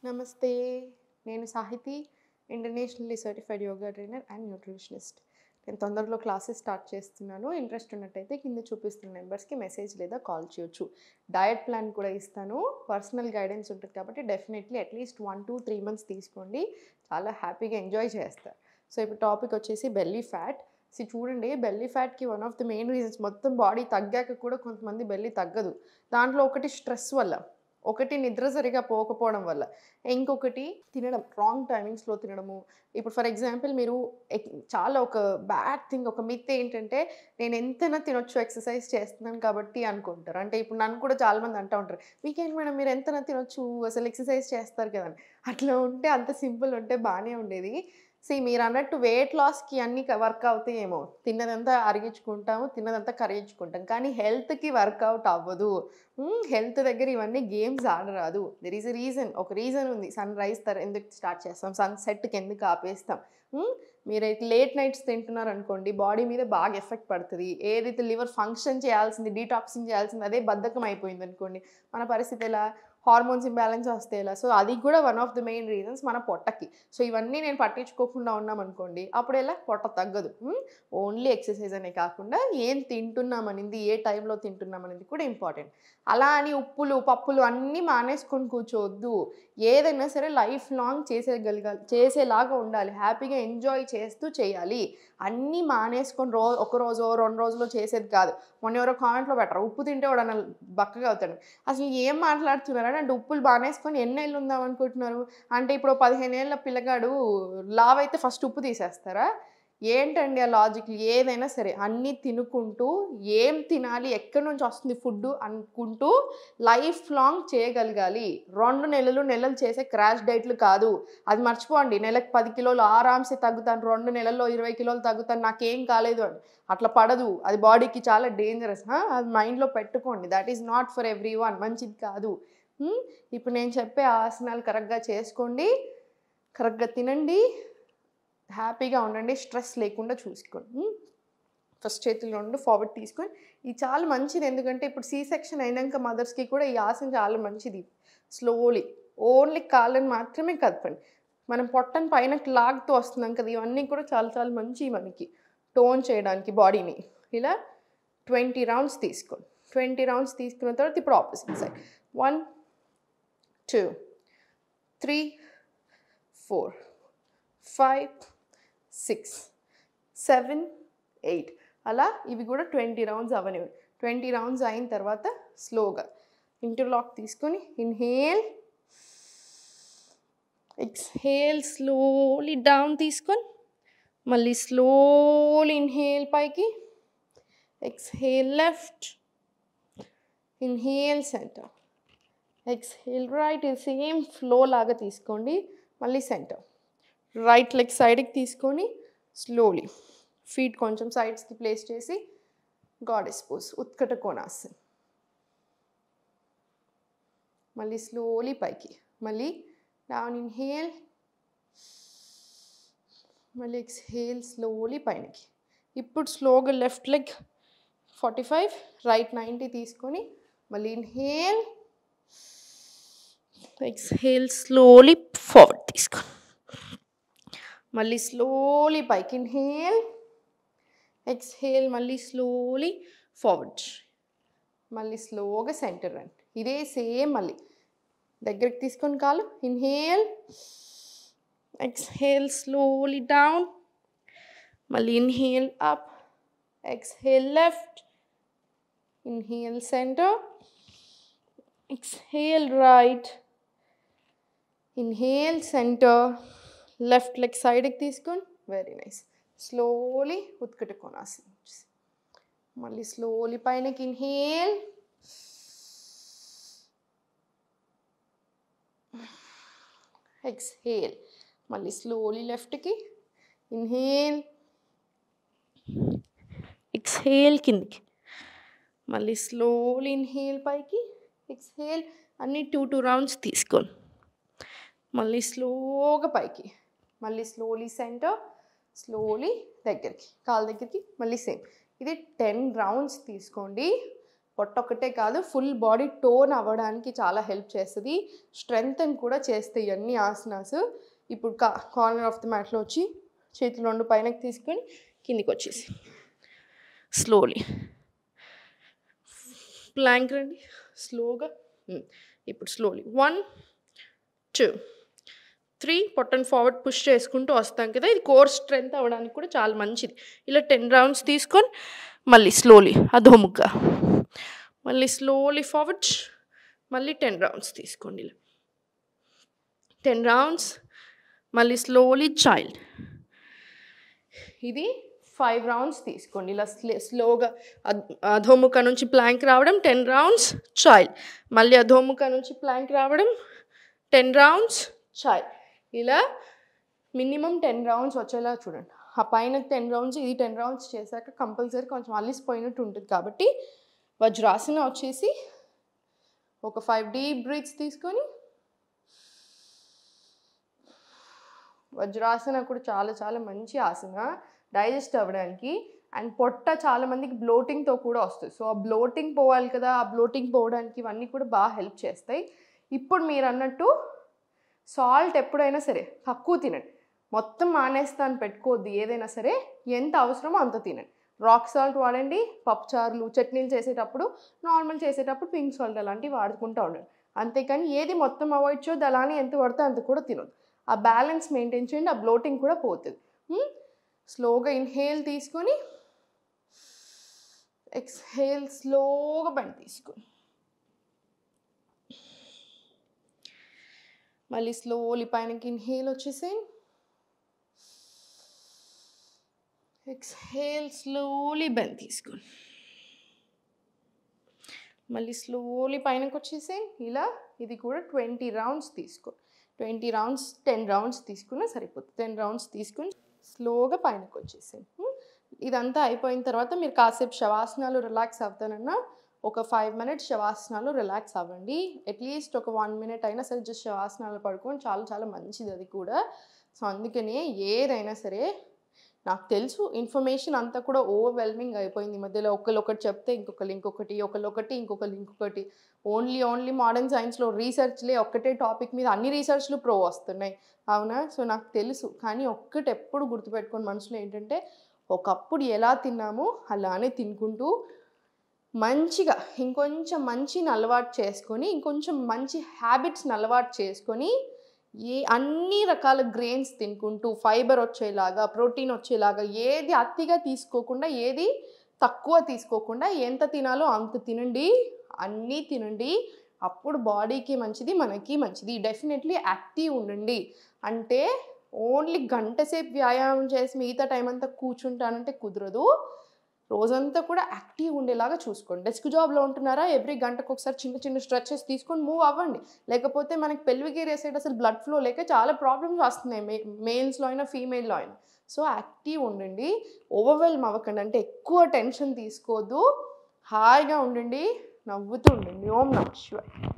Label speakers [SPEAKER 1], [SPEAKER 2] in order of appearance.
[SPEAKER 1] నమస్తే. నేను Sahithi, internationally certified yoga trainer and nutritionist. నేను తొందరలో క్లాసెస్ స్టార్ట్ చేస్తున్నాను. ఇంట్రెస్ట్ ఉన్నట్టయితే కింద చూపిస్తున్న నెంబర్స్కి మెసేజ్ లేదా కాల్ చేయొచ్చు. డయట్ ప్లాన్ కూడా ఇస్తాను. పర్సనల్ గైడెన్స్ ఉంటుంది కాబట్టి డెఫినెట్లీ అట్లీస్ట్ 1 to 3 months తీసుకోండి. చాలా హ్యాపీగా ఎంజాయ్ చేస్తారు. సో ఇప్పుడు టాపిక్ వచ్చేసి బెల్లీ ఫ్యాట్. చూడండి, బెల్లీ ఫ్యాట్కి one of the main reasons, మొత్తం బాడీ తగ్గాక కూడా కొంతమంది బెల్లీ తగ్గదు. దాంట్లో ఒకటి స్ట్రెస్ వల్ల, ఒకటి నిద్ర సరిగా పోకపోవడం వల్ల, ఇంకొకటి తినడం రాంగ్ టైమింగ్స్లో తినడము. ఇప్పుడు ఫర్ ఎగ్జాంపుల్ మీరు చాలా ఒక బ్యాడ్ థింగ్, ఒక మిత్ ఏంటంటే నేను ఎంతైనా తినొచ్చు ఎక్సర్సైజ్ చేస్తున్నాను కాబట్టి అనుకుంటారు. అంటే ఇప్పుడు నన్ను కూడా చాలామంది అంటూ ఉంటారు, మీకేంటి మేడం మీరు ఎంతైనా తినొచ్చు అసలు ఎక్సర్సైజ్ చేస్తారు కదా అని. అట్లా ఉంటే అంత సింపుల్ ఉంటే బాగానే ఉండేది. మీరు అన్నట్టు వెయిట్ లాస్కి అన్నీ వర్క్ అవుతాయేమో, తిన్నదంతా అరిగించుకుంటాము, తిన్నదంతా కరిగించుకుంటాం, కానీ హెల్త్కి వర్కౌట్ అవ్వదు. హెల్త్ దగ్గర ఇవన్నీ గేమ్స్ ఆడరాదు. దెర్ ఈజ్ ఎ రీజన్, ఒక రీజన్ ఉంది. సన్ రైజ్ ఎందుకు స్టార్ట్ చేస్తాం, సన్సెట్కి ఎందుకు ఆపేస్తాం. మీరైతే లేట్ నైట్స్ తింటున్నారు అనుకోండి, బాడీ మీద బాగా ఎఫెక్ట్ పడుతుంది. ఏదైతే లివర్ ఫంక్షన్ చేయాల్సింది, డీటాక్సింగ్ చేయాల్సింది, అదే బద్ధకం అయిపోయింది అనుకోండి, మన పరిస్థితి ఎలా, హార్మోన్స్ ఇంబ్యాలెన్స్ వస్తే ఎలా. సో అది కూడా one of the main reasons మన పొట్టకి. సో ఇవన్నీ నేను పట్టించుకోకుండా ఉన్నాం అనుకోండి, అప్పుడు ఎలా పొట్ట తగ్గదు. ఓన్లీ ఎక్సర్సైజ్ అనే కాకుండా ఏం తింటున్నామనింది, ఏ టైంలో తింటున్నామనేది కూడా ఇంపార్టెంట్. అలా అని ఉప్పులు పప్పులు అన్నీ మానేసుకొని కూర్చోవద్దు. ఏదైనా సరే లైఫ్ లాంగ్ చేసేలాగా ఉండాలి. హ్యాపీగా ఎంజాయ్ చేస్తూ చేయాలి. అన్నీ మానేసుకొని ఒక రోజు 2 రోజుల్లో చేసేది కాదు. మొన్న ఎవరో కామెంట్లో పెట్టరు, ఉప్పు తింటే వాడు అన్న బక్కగా అవుతాడు. అసలు ఏం మాట్లాడుతున్నారని. అంటే ఉప్పులు బానేసుకొని ఎన్నేళ్ళు ఉందాం అనుకుంటున్నారు. అంటే ఇప్పుడు 15 ఏళ్ళ పిల్లగాడు లావైతే ఫస్ట్ ఉప్పు తీసేస్తారా? ఏంటండి ఆ లాజిక్? ఏదైనా సరే అన్నీ తినుకుంటూ, ఏం తినాలి, ఎక్కడి నుంచి వస్తుంది ఫుడ్ అనుకుంటూ లైఫ్ లాంగ్ చేయగలగాలి. 2 నెలలు చేసే క్రాష్ డైట్లు కాదు. అది మర్చిపోండి. నెలకు 10 కిలోలు ఆరామ్సే తగ్గుతాను, 2 నెలల్లో 20 కిలోలు తగ్గుతాను, నాకేం కాలేదు అని. అట్లా పడదు. అది బాడీకి చాలా డేంజరస్. అది మైండ్లో పెట్టుకోండి. That is not for every one, మంచిది కాదు. ఇప్పుడు నేను చెప్పే ఆసనాలు కరెక్ట్గా చేసుకోండి, కరెక్ట్గా తినండి, హ్యాపీగా ఉండండి, స్ట్రెస్ లేకుండా చూసుకోండి. ఫస్ట్ చేతులు 2 ఫార్వర్డ్ తీసుకొని, ఇది చాలా మంచిది. ఎందుకంటే ఇప్పుడు సెక్షన్ అయినాక మదర్స్కి కూడా ఈ ఆసనం చాలా మంచిది. స్లోలీ ఓన్లీ కాళ్ళని మాత్రమే కదపండి. మనం పొట్టని పైనకి లాగుతూ వస్తున్నాం కదా, ఇవన్నీ కూడా చాలా చాలా మంచివి మనకి టోన్ చేయడానికి బాడీని. ఇలా 20 రౌండ్స్ తీసుకోండి. 20 రౌండ్స్ తీసుకున్న తర్వాత ఇప్పుడు ఆపోజిట్ సైడ్ 1 2 3 4 5 6 7 8 అలా ఇవి కూడా 20 రౌండ్స్ అవనివి. 20 రౌండ్స్ అయిన తర్వాత స్లోగా ఇంటర్లాక్ తీసుకొని ఇన్హేల్, ఎక్స్హేల్, స్లోలీ డౌన్ తీసుకొని మళ్ళీ స్లోలీ ఇన్హేల్ పైకి, exhale left, inhale centre, exhale right. ఇది సేమ్ ఫ్లో లాగా తీసుకోండి. మళ్ళీ సెంటర్, రైట్ లెగ్ సైడ్కి తీసుకొని స్లోలీ ఫీట్ కొంచెం సైడ్స్కి ప్లేస్ చేసి గాడెస్ పోజ్, ఉత్కట కోణాసన్. మళ్ళీ స్లోలీ పైకి, మళ్ళీ డౌన్ ఇన్హేల్, మళ్ళీ ఎక్స్హేల్ స్లోలీ పైనకి. ఇప్పుడు స్లోగా లెఫ్ట్ లెగ్ 45, రైట్ 90 తీసుకొని మళ్ళీ ఇన్హేల్, ఎక్స్హేల్ స్లోలీ ఫార్వర్డ్ తీసుకొని మళ్ళీ స్లోలీ పైకి, ఇన్హేల్, ఎక్స్హేల్, మళ్ళీ స్లోలీ ఫార్వర్డ్, మళ్ళీ స్లోగా సెంటర్ రండి. ఇదే సేమ్ మళ్ళీ దగ్గరికి తీసుకొని కాలు, ఇన్హేల్, ఎక్స్హేల్ స్లోలీ డౌన్, మళ్ళీ inhale up, exhale left, inhale centre, exhale right, inhale centre, left leg సైడ్కి తీసుకొని వెరీ నైస్ స్లోలీ ఉత్కట కోణాసన్. మళ్ళీ స్లోలీ పైనకి ఇన్హేల్, ఎక్స్హేల్, మళ్ళీ స్లోలీ లెఫ్ట్కి, ఇన్హేల్, ఎక్స్హేల్ కిందికి, మళ్ళీ స్లోలీ ఇన్హేల్ పైకి, ఎక్స్హేల్. అన్నీ 2 రౌండ్స్ తీసుకోండి. మళ్ళీ స్లోగా పైకి, మళ్ళీ స్లోలీ సెంటర్, స్లోలీ దగ్గరికి, కాళ్ళ దగ్గరికి, మళ్ళీ సేమ్. ఇది 10 రౌండ్స్ తీసుకోండి. పొట్ట ఒక్కటే కాదు ఫుల్ బాడీ టోన్ అవ్వడానికి చాలా హెల్ప్ చేస్తుంది, స్ట్రెంగ్తన్ కూడా చేస్తాయి అన్ని ఆసనాస్. ఇప్పుడు కార్నర్ ఆఫ్ ది మ్యాట్లో వచ్చి చేతులు రెండు పైనకి తీసుకొని కిందికి వచ్చేసి స్లోలీ ప్లాంక్ రండి స్లోగా. ఇప్పుడు స్లోలీ 1 2 3 పొట్టను ఫార్వర్డ్ పుష్ చేసుకుంటూ వస్తాం కదా, ఇది కోర్ స్ట్రెంగ్త్ అవ్వడానికి కూడా చాలా మంచిది. ఇలా 10 రౌండ్స్ తీసుకొని మళ్ళీ స్లోలీ అధోముఖ, మళ్ళీ స్లోలీ ఫార్వర్డ్, మళ్ళీ 10 రౌండ్స్ తీసుకోండి. ఇలా 10 రౌండ్స్, మళ్ళీ స్లోలీ చైల్డ్. ఇది 5 రౌండ్స్ తీసుకోండి. ఇలా స్లోగా అధోముఖ నుంచి ప్లాంక్ రావడం 10 రౌండ్స్ చైల్డ్, మళ్ళీ అధోముఖ నుంచి ప్లాంక్ రావడం 10 రౌండ్స్ చైల్డ్. ఇలా మినిమం 10 రౌండ్స్ వచ్చేలా చూడండి. ఆ పైన 10 రౌండ్స్, ఇది 10 రౌండ్స్ చేశాక కంపల్సరీ కొంచెం అలిసిపోయినట్టు ఉంటుంది. కాబట్టి వజ్రాసన వచ్చేసి ఒక 5 డీప్ బ్రీత్స్ తీసుకొని, వజ్రాసన కూడా చాలా చాలా మంచి ఆసన డైజెస్ట్ అవ్వడానికి. అండ్ పొట్ట చాలా మందికి బ్లోటింగ్తో కూడా వస్తుంది. సో ఆ బ్లోటింగ్ పోవాలి కదా, ఆ బ్లోటింగ్ పోవడానికి ఇవన్నీ కూడా బాగా హెల్ప్ చేస్తాయి. ఇప్పుడు మీరు అన్నట్టు సాల్ట్ ఎప్పుడైనా సరే తక్కువ తినండి, మొత్తం మానేస్తాను పెట్టుకోవద్దు. ఏదైనా సరే ఎంత అవసరమో అంత తినండి. రాక్ సాల్ట్ వాడండి, పప్పుచారులు చట్నీలు చేసేటప్పుడు, నార్మల్ చేసేటప్పుడు పింక్ సాల్ట్ అలాంటివి వాడుకుంటూ ఉండండి. అంతేకాని ఏది మొత్తం అవాయిడ్ చేయొద్దు, అలానే ఎంత పడితే అంత కూడా తినొద్దు. ఆ బ్యాలెన్స్ మెయింటైన్ చేయండి, ఆ బ్లోటింగ్ కూడా పోతుంది. స్లోగా ఇన్హేల్ తీసుకొని ఎక్స్హేల్ స్లోగా బండి తీసుకొని మళ్ళీ స్లోలీ పైనకి ఇన్హేల్ వచ్చేసేయండి, ఎక్స్హేల్ స్లోలీ బెండ్ తీసుకొని మళ్ళీ స్లోలీ పైనకి వచ్చేసేయండి. ఇలా ఇది కూడా 20 రౌండ్స్ తీసుకోండి. 20 రౌండ్స్ 10 రౌండ్స్ తీసుకున్నా సరిపోతుంది. 10 రౌండ్స్ తీసుకుని స్లోగా పైనకి వచ్చేసేయండి. ఇదంతా అయిపోయిన తర్వాత మీరు కాసేపు శవాసనాలు రిలాక్స్ అవుతానన్నా ఒక 5 మినిట్స్ శవాసనాలు రిలాక్స్ అవ్వండి. అట్లీస్ట్ ఒక 1 మినిట్ అయినా సరే జస్ట్ శవాసనాలు పడుకొని చాలా చాలా మంచిది అది కూడా. సో అందుకనే ఏదైనా సరే నాకు తెలుసు ఇన్ఫర్మేషన్ అంతా కూడా ఓవర్వెల్మింగ్ అయిపోయింది. మధ్యలో ఒకటి చెప్తే ఇంకొకరు ఇంకొకటి ఓన్లీ మోడర్న్ సైన్స్లో రీసెర్చ్లే ఒక్కటే టాపిక్ మీద అన్ని రీసెర్చ్లు వస్తున్నాయి అవునా. సో నాకు తెలుసు, కానీ ఒక్కటి ఎప్పుడు గుర్తుపెట్టుకొని మనసులో ఏంటంటే ఒకప్పుడు ఎలా తిన్నామో అలానే తినుకుంటూ మంచిగా ఇంకొంచెం మంచిని అలవాటు చేసుకొని, ఇంకొంచెం మంచి హ్యాబిట్స్ని అలవాటు చేసుకొని అన్ని రకాల గ్రెయిన్స్ తినుకుంటూ ఫైబర్ వచ్చేలాగా, ప్రోటీన్ వచ్చేలాగా, ఏది అతిగా తీసుకోకుండా, ఏది తక్కువ తీసుకోకుండా, ఎంత తినాలో అంత తినండి, అన్నీ తినండి. అప్పుడు బాడీకి మంచిది, మనకి మంచిది. డెఫినెట్లీ యాక్టివ్ ఉండండి. అంటే ఓన్లీ గంట సేపు వ్యాయామం చేసి మిగతా టైం అంతా కూర్చుంటానంటే కుదరదు. రోజంతా కూడా యాక్టివ్ ఉండేలాగా చూసుకోండి. డెస్క్ జాబ్లో ఉంటున్నారా, ఎవ్రీ గంటకు ఒకసారి చిన్న స్ట్రెచెస్ తీసుకొని మూవ్ అవ్వండి. లేకపోతే మనకి పెల్విక్ ఏరియా సైడ్ అసలు బ్లడ్ ఫ్లో లేక చాలా ప్రాబ్లమ్స్ వస్తున్నాయి, మేల్స్లో అయినా ఫీమేల్లో అయినా. సో యాక్టివ్ ఉండండి, ఓవర్వెల్మ్ అవ్వకండి. అంటే ఎక్కువ టెన్షన్ తీసుకోవద్దు, హాయిగా ఉండండి, నవ్వుతూ ఉండండి. ఓం నమః శివాయ.